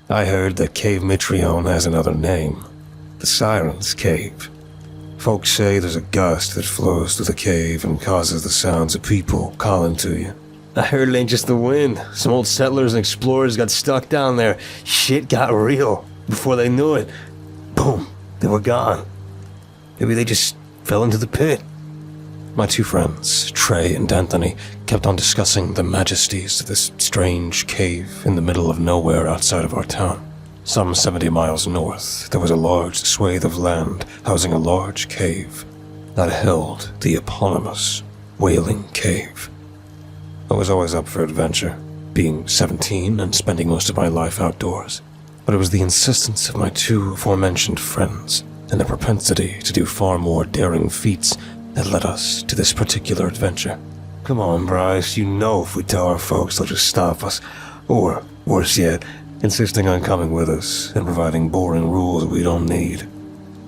I heard that Cave Mitrione has another name. The Siren's Cave. Folks say there's a gust that flows through the cave and causes the sounds of people calling to you. I heard it ain't just the wind. Some old settlers and explorers got stuck down there. Shit got real. Before they knew it, boom, they were gone. Maybe they just fell into the pit. My two friends, Trey and Anthony, kept on discussing the majesties of this strange cave in the middle of nowhere outside of our town. Some 70 miles north, there was a large swathe of land housing a large cave that held the eponymous Wailing Cave. I was always up for adventure, being 17 and spending most of my life outdoors. But it was the insistence of my two aforementioned friends and their propensity to do far more daring feats that led us to this particular adventure. Come on, Bryce, you know if we tell our folks they'll just stop us. Or, worse yet, insisting on coming with us and providing boring rules we don't need.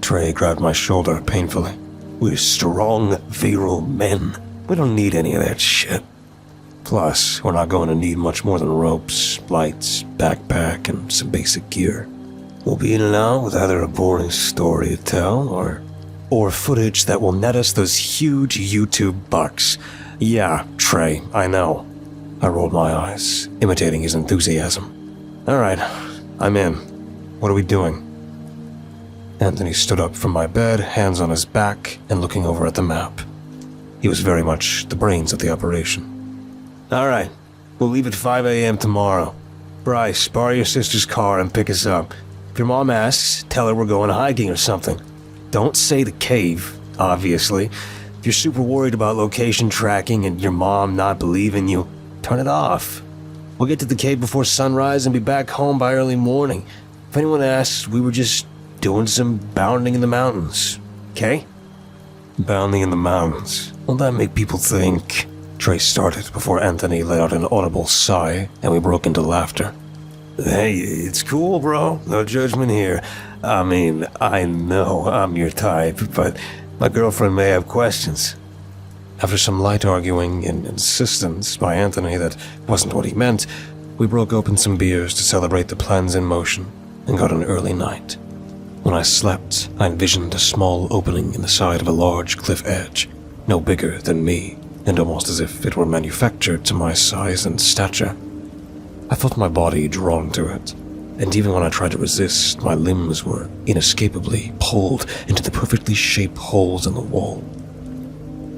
Trey grabbed my shoulder painfully. We're strong, virile men. We don't need any of that shit. Plus, we're not going to need much more than ropes, lights, backpack, and some basic gear. We'll be in and out with either a boring story to tell, or footage that will net us those huge YouTube bucks. Yeah, Trey, I know. I rolled my eyes, imitating his enthusiasm. Alright, I'm in. What are we doing? Anthony stood up from my bed, hands on his back, and looking over at the map. He was very much the brains of the operation. Alright, we'll leave at 5 a.m. tomorrow. Bryce, borrow your sister's car and pick us up. If your mom asks, tell her we're going hiking or something. Don't say the cave, obviously. If you're super worried about location tracking and your mom not believing you, turn it off. We'll get to the cave before sunrise and be back home by early morning. If anyone asks, we were just doing some bounding in the mountains, okay? Bounding in the mountains. Will that make people think? Trey started before Anthony let out an audible sigh, and we broke into laughter. Hey, it's cool, bro. No judgment here. I mean, I know I'm your type, but my girlfriend may have questions. After some light arguing and insistence by Anthony that wasn't what he meant, we broke open some beers to celebrate the plans in motion and got an early night. When I slept, I envisioned a small opening in the side of a large cliff edge, no bigger than me, and almost as if it were manufactured to my size and stature. I felt my body drawn to it, and even when I tried to resist, my limbs were inescapably pulled into the perfectly shaped holes in the wall.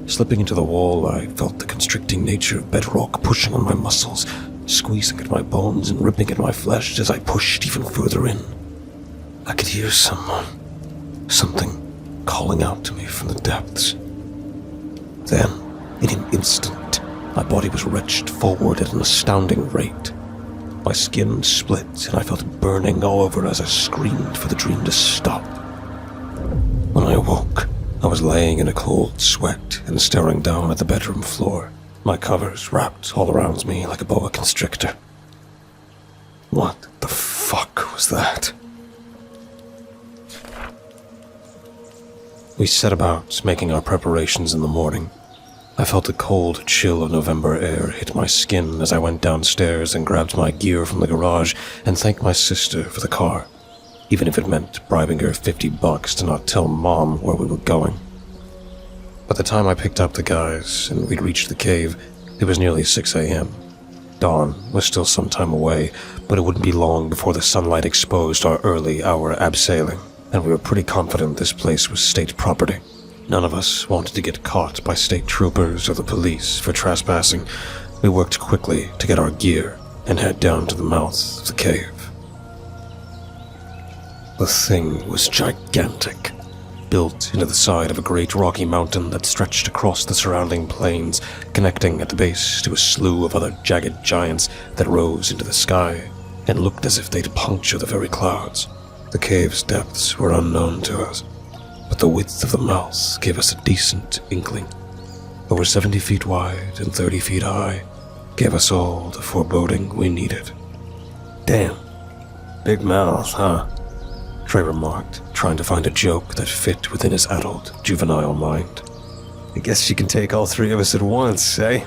Slipping into the wall, I felt the constricting nature of bedrock pushing on my muscles, squeezing at my bones and ripping at my flesh as I pushed even further in. I could hear something calling out to me from the depths. Then, in an instant, my body was wrenched forward at an astounding rate. My skin split and I felt it burning all over as I screamed for the dream to stop. When I awoke, I was laying in a cold sweat and staring down at the bedroom floor, my covers wrapped all around me like a boa constrictor. What the fuck was that? We set about making our preparations in the morning. I felt the cold chill of November air hit my skin as I went downstairs and grabbed my gear from the garage and thanked my sister for the car, even if it meant bribing her $50 to not tell Mom where we were going. By the time I picked up the guys and we'd reached the cave, it was nearly 6 a.m. Dawn was still some time away, but it wouldn't be long before the sunlight exposed our early hour abseiling, and we were pretty confident this place was state property. None of us wanted to get caught by state troopers or the police for trespassing. We worked quickly to get our gear and head down to the mouth of the cave. The thing was gigantic, built into the side of a great rocky mountain that stretched across the surrounding plains, connecting at the base to a slew of other jagged giants that rose into the sky and looked as if they'd puncture the very clouds. The cave's depths were unknown to us, but the width of the mouth gave us a decent inkling. Over 70 feet wide and 30 feet high, gave us all the foreboding we needed. Damn, big mouth, huh? Trey remarked, trying to find a joke that fit within his adult, juvenile mind. I guess she can take all three of us at once, eh?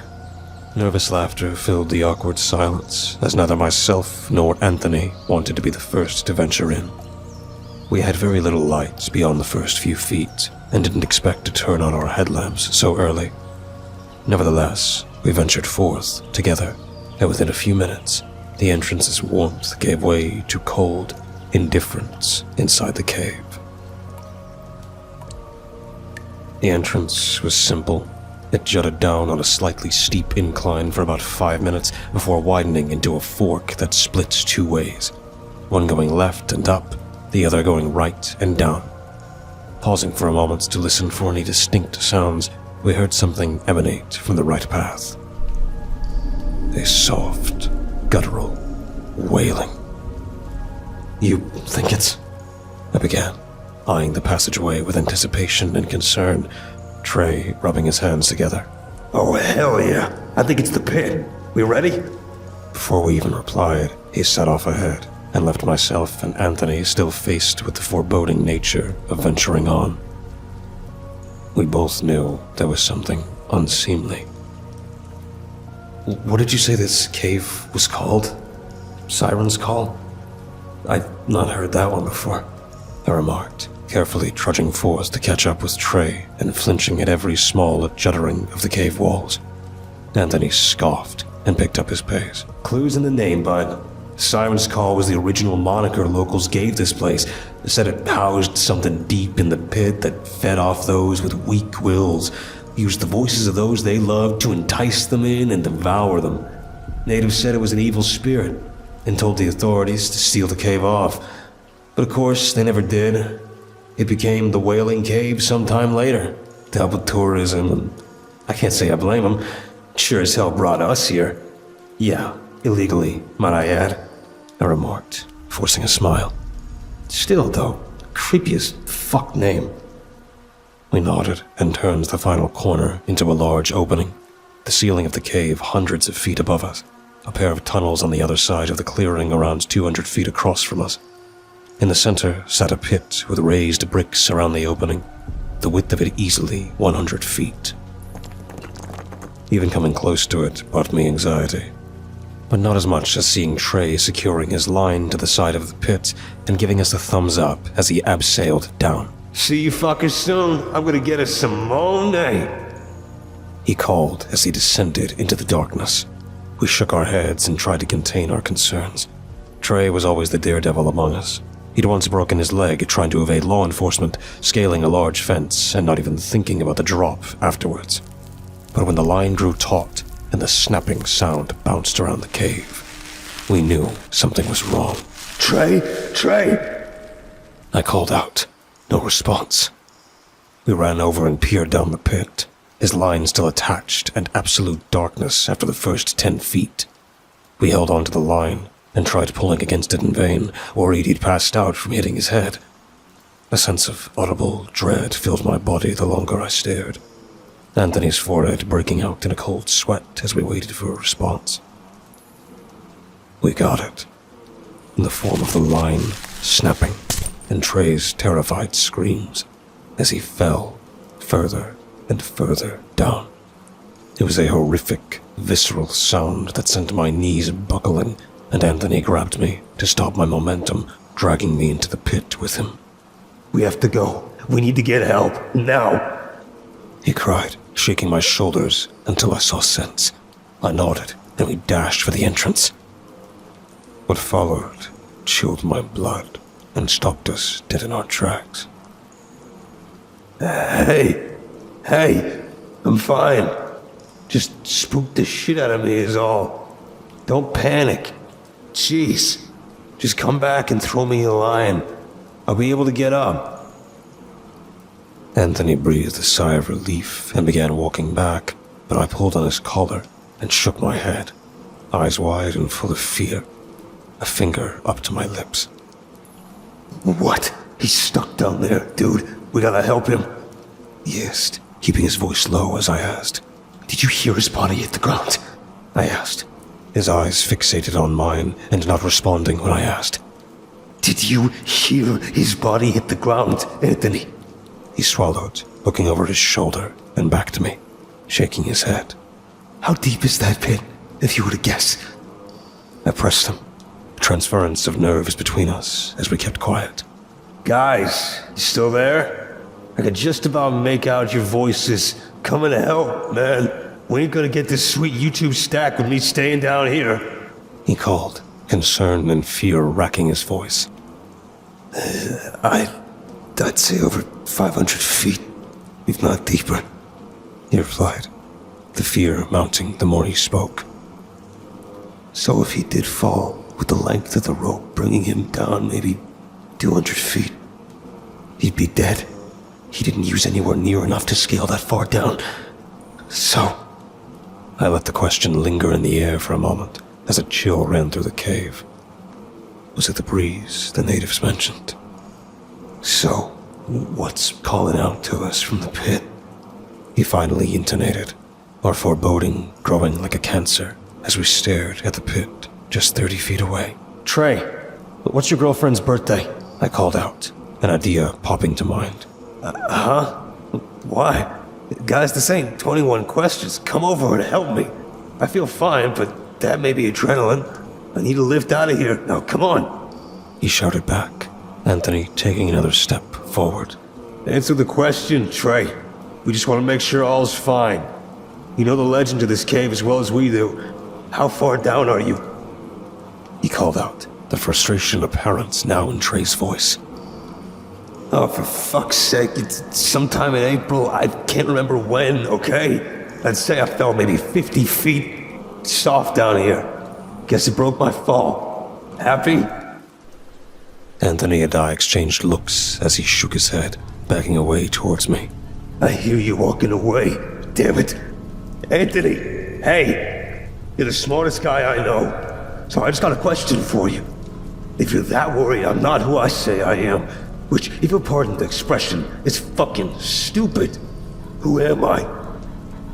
Nervous laughter filled the awkward silence, as neither myself nor Anthony wanted to be the first to venture in. We had very little light beyond the first few feet, and didn't expect to turn on our headlamps so early. Nevertheless, we ventured forth together, and within a few minutes, the entrance's warmth gave way to cold indifference inside the cave. The entrance was simple. It jutted down on a slightly steep incline for about 5 minutes before widening into a fork that splits 2 ways, one going left and up, the other going right and down. Pausing for a moment to listen for any distinct sounds, we heard something emanate from the right path. A soft, guttural wailing. "You think it's..." I began, eyeing the passageway with anticipation and concern, Trey rubbing his hands together. "Oh, hell yeah. I think it's the pit. We ready?" Before we even replied, he set off ahead and left myself and Anthony still faced with the foreboding nature of venturing on. We both knew there was something unseemly. "What did you say this cave was called? Siren's Call? I'd not heard that one before," I remarked, carefully trudging forth to catch up with Trey and flinching at every small juddering of the cave walls. Anthony scoffed and picked up his pace. "Clues in the name, bud. Siren's Call was the original moniker locals gave this place. They said it housed something deep in the pit that fed off those with weak wills, used the voices of those they loved to entice them in and devour them. Natives said it was an evil spirit and told the authorities to seal the cave off. But of course, they never did. It became the Wailing Cave sometime later, to help with tourism, and I can't say I blame them. Sure as hell brought us here. Yeah, illegally, might I add," I remarked, forcing a smile. "Still, though, creepy as fuck name." We nodded and turned the final corner into a large opening, the ceiling of the cave hundreds of feet above us, a pair of tunnels on the other side of the clearing around 200 feet across from us. In the center sat a pit with raised bricks around the opening, the width of it easily 100 feet. Even coming close to it brought me anxiety, but not as much as seeing Trey securing his line to the side of the pit and giving us a thumbs up as he abseiled down. "See you fuckers soon. I'm gonna get us some Monet," he called as he descended into the darkness. We shook our heads and tried to contain our concerns. Trey was always the daredevil among us. He'd once broken his leg trying to evade law enforcement, scaling a large fence and not even thinking about the drop afterwards. But when the line grew taut and the snapping sound bounced around the cave, we knew something was wrong. Trey! I called out. No response. We ran over and peered down the pit, his line still attached and absolute darkness after the first 10 feet. We held onto the line and tried pulling against it in vain, worried he'd passed out from hitting his head. A sense of audible dread filled my body the longer I stared, Anthony's forehead breaking out in a cold sweat as we waited for a response. We got it, in the form of the line snapping and Trey's terrified screams as he fell further and further down. It was a horrific, visceral sound that sent my knees buckling, and Anthony grabbed me to stop my momentum, dragging me into the pit with him. "We have to go. We need to get help. Now!" he cried, shaking my shoulders until I saw sense. I nodded, and we dashed for the entrance. What followed chilled my blood and stopped us dead in our tracks. Hey, I'm fine. Just spooked the shit out of me is all. Don't panic. Jeez, just come back and throw me a line. I'll be able to get up." Anthony breathed a sigh of relief and began walking back, but I pulled on his collar and shook my head, eyes wide and full of fear, a finger up to my lips. "What? He's stuck down there, dude. We gotta help him." He hissed, keeping his voice low as I asked. "Did you hear his body hit the ground?" I asked, his eyes fixated on mine and not responding when I asked. "Did you hear his body hit the ground, Anthony?" He swallowed, looking over his shoulder and back to me, shaking his head. How deep is that pit, if you were to guess? I pressed him. A transference of nerves between us as we kept quiet. Guys, you still there? I could just about make out your voices. Coming to help, man. We ain't gonna get this sweet YouTube stack with me staying down here. He called, concern and fear racking his voice. I'd say over 500 feet, if not deeper, he replied, the fear mounting the more he spoke. So if he did fall, with the length of the rope bringing him down maybe 200 feet, he'd be dead. He didn't use anywhere near enough to scale that far down. So, I let the question linger in the air for a moment as a chill ran through the cave. Was it the breeze the natives mentioned? So, what's calling out to us from the pit? He finally intonated, our foreboding growing like a cancer as we stared at the pit just 30 feet away. Trey, what's your girlfriend's birthday? I called out, an idea popping to mind. Huh? Why? Guys, this ain't 21 questions. Come over and help me. I feel fine, but that may be adrenaline. I need a lift out of here. Now, come on. He shouted back, Anthony taking another step forward. Answer the question, Trey. We just want to make sure all's fine. You know the legend of this cave as well as we do. How far down are you? He called out, the frustration apparent now in Trey's voice. Oh, for fuck's sake, it's sometime in April. I can't remember when, okay? I'd say I fell maybe 50 feet. Soft down here. Guess it broke my fall. Happy? Anthony and I exchanged looks as he shook his head, backing away towards me. I hear you walking away. Damn it. Anthony, hey. You're the smartest guy I know. So I just got a question for you. If you're that worried I'm not who I say I am, which, if you'll pardon the expression, is fucking stupid, who am I?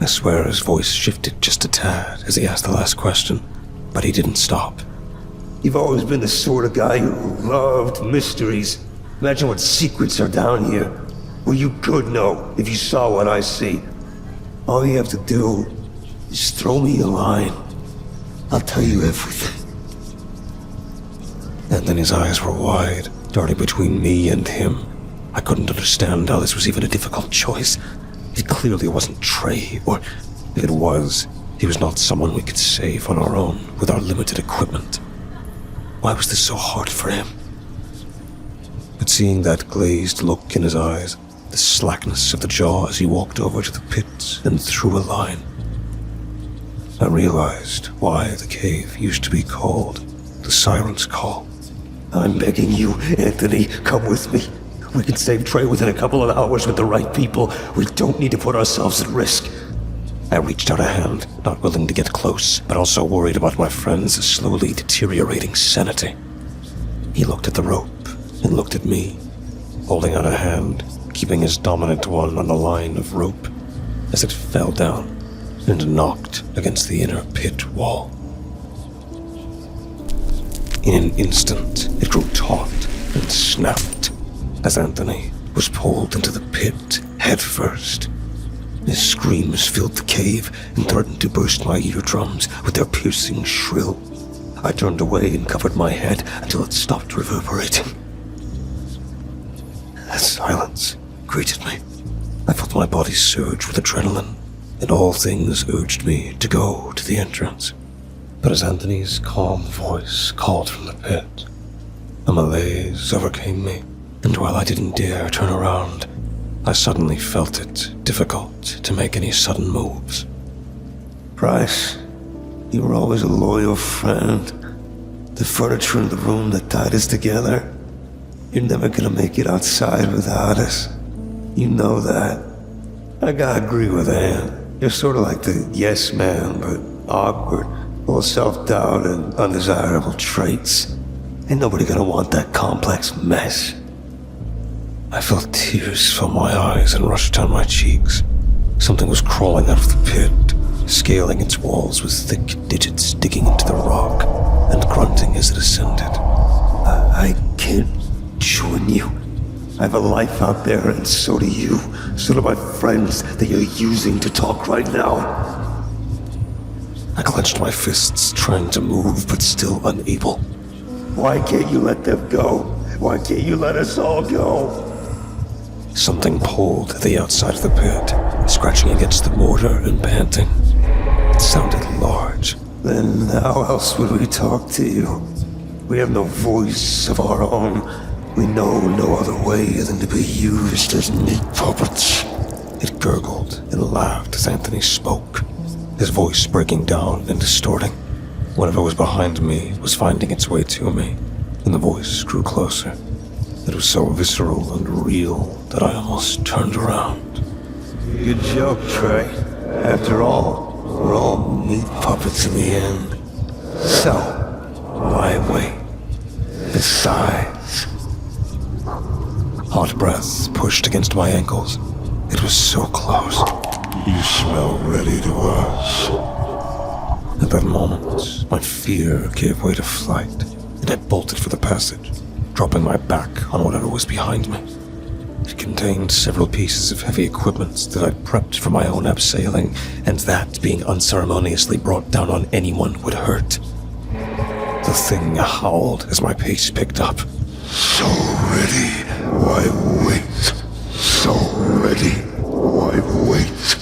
I swear his voice shifted just a tad as he asked the last question, but he didn't stop. You've always been the sort of guy who loved mysteries. Imagine what secrets are down here. Well, you could know if you saw what I see. All you have to do is throw me a line. I'll tell you everything. Anthony's eyes were wide, darting between me and him. I couldn't understand how this was even a difficult choice. It clearly wasn't Trey, or if it was, he was not someone we could save on our own with our limited equipment. Why was this so hard for him? But seeing that glazed look in his eyes, the slackness of the jaw as he walked over to the pit and threw a line, I realized why the cave used to be called the Siren's Call. I'm begging you, Anthony, come with me. We can save Trey within a couple of hours with the right people. We don't need to put ourselves at risk. I reached out a hand, not willing to get close, but also worried about my friend's slowly deteriorating sanity. He looked at the rope and looked at me, holding out a hand, keeping his dominant one on the line of rope as it fell down and knocked against the inner pit wall. In an instant, it grew taut and snapped as Anthony was pulled into the pit head first. His screams filled the cave and threatened to burst my eardrums with their piercing shrill. I turned away and covered my head until it stopped reverberating. A silence greeted me. I felt my body surge with adrenaline, and all things urged me to go to the entrance. But as Anthony's calm voice called from the pit, a malaise overcame me, and while I didn't dare turn around, I suddenly felt it difficult to make any sudden moves. Bryce, you were always a loyal friend. The furniture in the room that tied us together. You're never gonna make it outside without us. You know that. I gotta agree with Ann. You're sort of like the yes man, but awkward, full of self-doubt and undesirable traits. Ain't nobody gonna want that complex mess. I felt tears fill my eyes and rush down my cheeks. Something was crawling out of the pit, scaling its walls with thick digits digging into the rock and grunting as it ascended. I can't join you. I have a life out there, and so do you. So do my friends that you're using to talk right now. I clenched my fists, trying to move, but still unable. Why can't you let them go? Why can't you let us all go? Something pulled at the outside of the pit, scratching against the mortar and panting. It sounded large. Then how else would we talk to you? We have no voice of our own. We know no other way than to be used as meat puppets. It gurgled and laughed as Anthony spoke, his voice breaking down and distorting. Whatever was behind me was finding its way to me, and the voice grew closer. It was so visceral and real that I almost turned around. Good joke, Trey. After all, we're all meat puppets in the end. So, why wait? Besides... Hot breath pushed against my ankles. It was so close. You smell ready to us. At that moment, my fear gave way to flight, and I bolted for the passage, dropping my back on whatever was behind me. It contained several pieces of heavy equipment that I'd prepped for my own abseiling, and that being unceremoniously brought down on anyone would hurt. The thing howled as my pace picked up. So ready, why wait? So ready, why wait?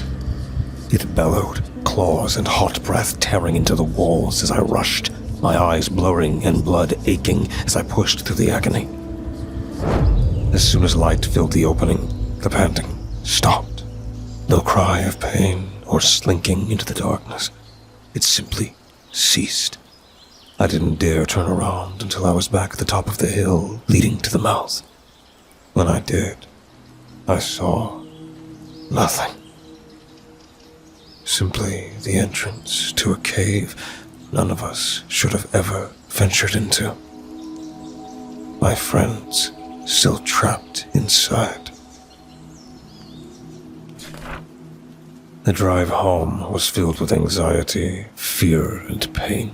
It bellowed, claws and hot breath tearing into the walls as I rushed, my eyes blurring and blood aching as I pushed through the agony. As soon as light filled the opening, the panting stopped. No cry of pain or slinking into the darkness. It simply ceased. I didn't dare turn around until I was back at the top of the hill leading to the mouth. When I did, I saw nothing. Simply the entrance to a cave none of us should have ever ventured into. My friends still trapped inside. The drive home was filled with anxiety, fear, and pain.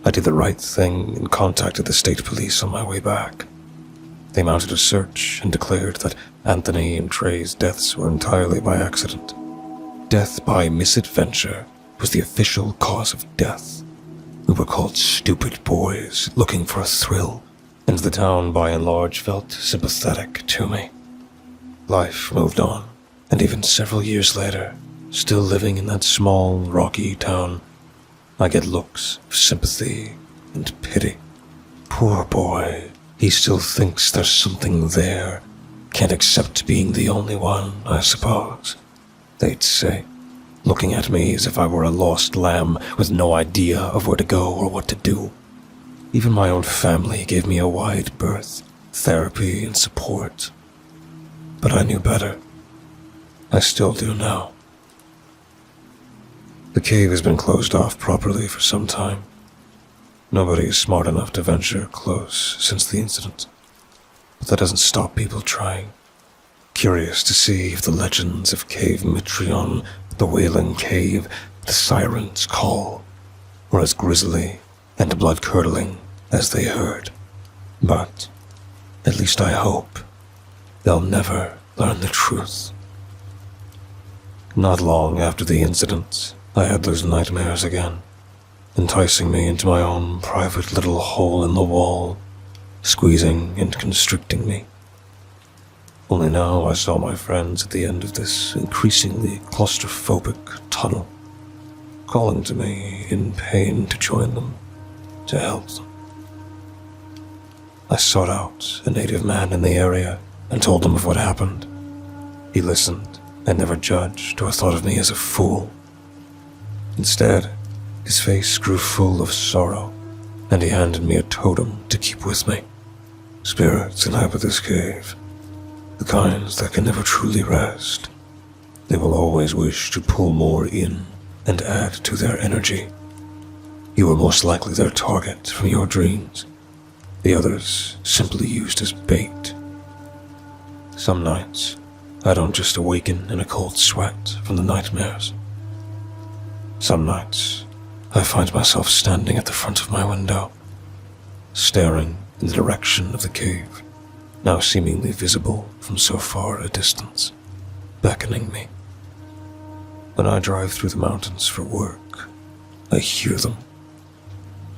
I did the right thing and contacted the state police on my way back. They mounted a search and declared that Anthony and Trey's deaths were entirely by accident. Death by misadventure was the official cause of death. We were called stupid boys looking for a thrill, and the town by and large felt sympathetic to me. Life moved on, and even several years later, still living in that small, rocky town, I get looks of sympathy and pity. Poor boy, he still thinks there's something there. Can't accept being the only one, I suppose, they'd say, looking at me as if I were a lost lamb with no idea of where to go or what to do. Even my own family gave me a wide berth, therapy and support. But I knew better. I still do now. The cave has been closed off properly for some time. Nobody is smart enough to venture close since the incident. But that doesn't stop people trying. Curious to see if the legends of Cave Mitrion, the Wailing Cave, the Siren's Call, were as grisly and blood-curdling as they heard. But, at least I hope, they'll never learn the truth. Not long after the incident, I had those nightmares again, enticing me into my own private little hole in the wall, squeezing and constricting me. Only now I saw my friends at the end of this increasingly claustrophobic tunnel, calling to me in pain to join them, to help them. I sought out a native man in the area and told him of what happened. He listened and never judged or thought of me as a fool. Instead, his face grew full of sorrow, and he handed me a totem to keep with me. Spirits inhabit this cave, the kinds that can never truly rest. They will always wish to pull more in and add to their energy. You are most likely their target from your dreams, the others simply used as bait. Some nights, I don't just awaken in a cold sweat from the nightmares. Some nights, I find myself standing at the front of my window, staring in the direction of the cave, now seemingly visible from so far a distance, beckoning me. When I drive through the mountains for work, I hear them.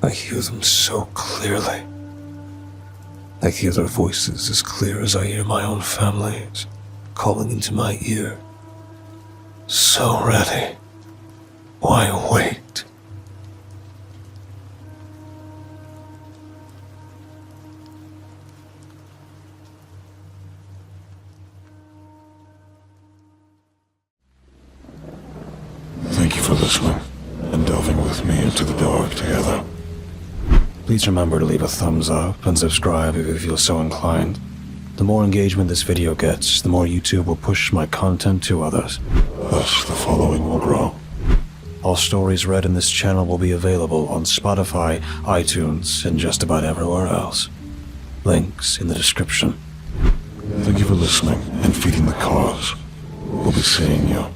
I hear them so clearly. I hear their voices as clear as I hear my own family's calling into my ear. So ready. Why wait? Thank you for listening and delving with me into the dark together. Please remember to leave a thumbs up and subscribe if you feel so inclined. The more engagement this video gets, the more YouTube will push my content to others. Thus, the following will grow. All stories read in this channel will be available on Spotify, iTunes, and just about everywhere else. Links in the description. Thank you for listening and feeding the cause. We'll be seeing you.